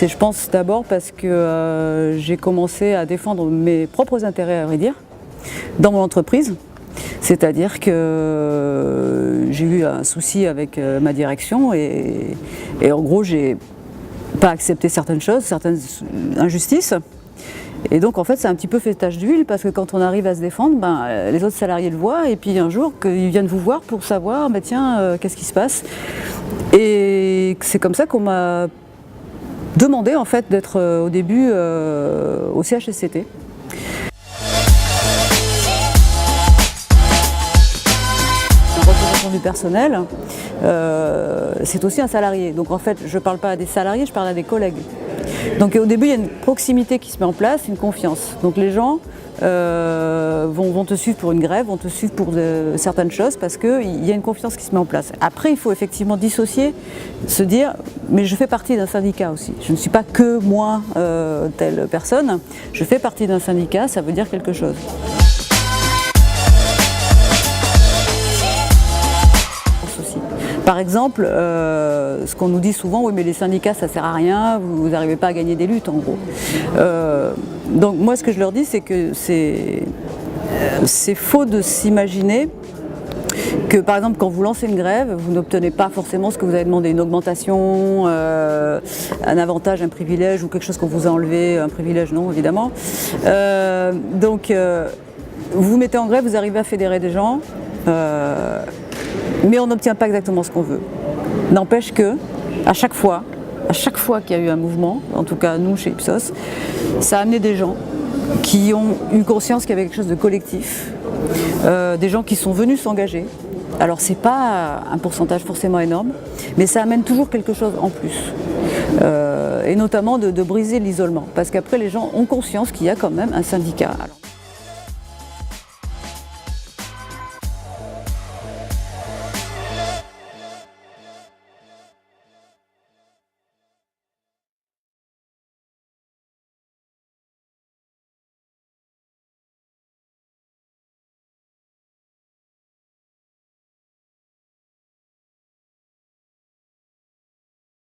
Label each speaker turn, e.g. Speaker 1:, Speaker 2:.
Speaker 1: Je pense d'abord parce que j'ai commencé à défendre mes propres intérêts, à vrai dire, dans mon entreprise. C'est-à-dire que j'ai eu un souci avec ma direction et en gros, j'ai pas accepté certaines choses, certaines injustices. Et donc en fait c'est un petit peu fait tache d'huile parce que quand on arrive à se défendre, les autres salariés le voient et puis un jour ils viennent vous voir pour savoir tiens qu'est-ce qui se passe. Et c'est comme ça qu'on m'a demandé en fait d'être au début au CHSCT. Un représentant du personnel, c'est aussi un salarié. Donc en fait je ne parle pas à des salariés, je parle à des collègues. Donc au début, il y a une proximité qui se met en place, une confiance. Donc les gens vont te suivre pour une grève, vont te suivre pour certaines choses parce qu'il y a une confiance qui se met en place. Après, il faut effectivement dissocier, se dire, mais je fais partie d'un syndicat aussi. Je ne suis pas que moi, telle personne. Je fais partie d'un syndicat, ça veut dire quelque chose. Par exemple, ce qu'on nous dit souvent, oui mais les syndicats ça sert à rien, vous n'arrivez pas à gagner des luttes en gros. Donc moi ce que je leur dis c'est que c'est faux de s'imaginer que par exemple quand vous lancez une grève, vous n'obtenez pas forcément ce que vous avez demandé, une augmentation, un avantage, un privilège ou quelque chose qu'on vous a enlevé, un privilège non évidemment. Donc vous vous mettez en grève, vous arrivez à fédérer des gens. Mais on n'obtient pas exactement ce qu'on veut. N'empêche que, à chaque fois qu'il y a eu un mouvement, en tout cas nous chez Ipsos, ça a amené des gens qui ont eu conscience qu'il y avait quelque chose de collectif, des gens qui sont venus s'engager. Alors c'est pas un pourcentage forcément énorme, mais ça amène toujours quelque chose en plus. Et notamment de briser l'isolement, parce qu'après les gens ont conscience qu'il y a quand même un syndicat. Alors,